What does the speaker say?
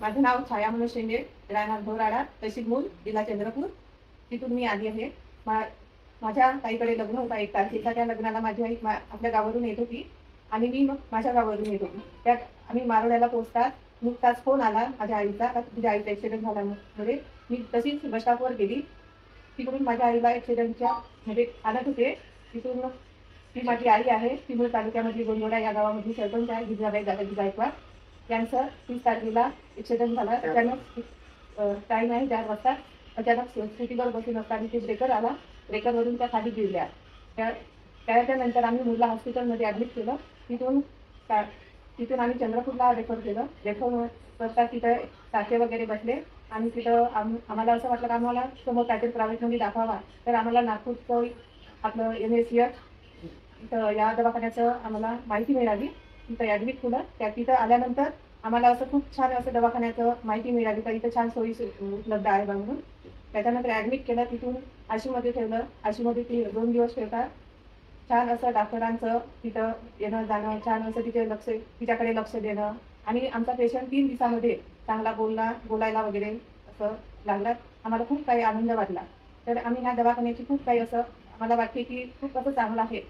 माझं नाव छाया मनोज शेंडे, राहणार भोराडा, तहसील मूल, जिल्हा चंद्रपूर. तिथून मी आली आहे. माझ्या ताईकडे लग्न होता 1 तारखेला. त्या लग्नाला माझी आई आपल्या गावावरून येत होती आणि मी मग माझ्या गावावरून येत होती. त्यात आम्ही मारोड्याला पोहोचतात नुकताच फोन आला माझ्या आईचा, का तुझ्या आईचा ॲक्सिडेंट झाल्यामुळे. मी तशीच बस स्टॉपवर गेली. तिकडून माझ्या आईला ॲक्सिडेंटच्या म्हणजे आणत होते. तिथून ती माझी आई आहे, चिमूर तालुक्यामध्ये गोंदवडा या गावामध्ये सरपंच आहे जिजाबाई दादाजी गायकवाड. यांचं 30 तारखेला ॲक्सिडेंट झाला. अचानक टाईम आहे 4 वाजता. अचानक स्कूटीवर बसून असताना ते ब्रेकर आला. ब्रेकरवरून त्या खाली गिरल्या. त्याच्यानंतर आम्ही मुलगा हॉस्पिटलमध्ये ॲडमिट केलं. तिथून आम्ही चंद्रपूरला रेफर केलं. रेफर करता तिथं टाके वगैरे बसले आणि तिथं आम्हाला असं वाटलं की आम्हाला समोर काहीतरी प्रायव्हेटमध्ये दाखवावा. तर आम्हाला नागपूरचं आपलं NSCH इथं या दवाखान्याचं आम्हाला माहिती मिळाली. तिथं ॲडमिट केलं. तिथं आल्यानंतर आम्हाला असं खूप छान असं दवाखान्याचं माहिती मिळाली तर इथं छान सोयी उपलब्ध आहे म्हणून. त्याच्यानंतर ॲडमिट केलं. तिथून आयसीयूमध्ये ठेवलं. आयसीयूमध्ये 2 दिवस ठेवतात. छान असं डॉक्टरांचं तिथं येणं जाणं, छान असं तिच्याकडे लक्ष देणं आणि आमचा पेशंट 3 दिवसामध्ये चांगला बोलायला वगैरे असं लागला. आम्हाला खूप काही आनंद वाटला. तर आम्ही ह्या दवाखान्याची खूप काही असं आम्हाला वाटते की खूप असं चांगलं आहे.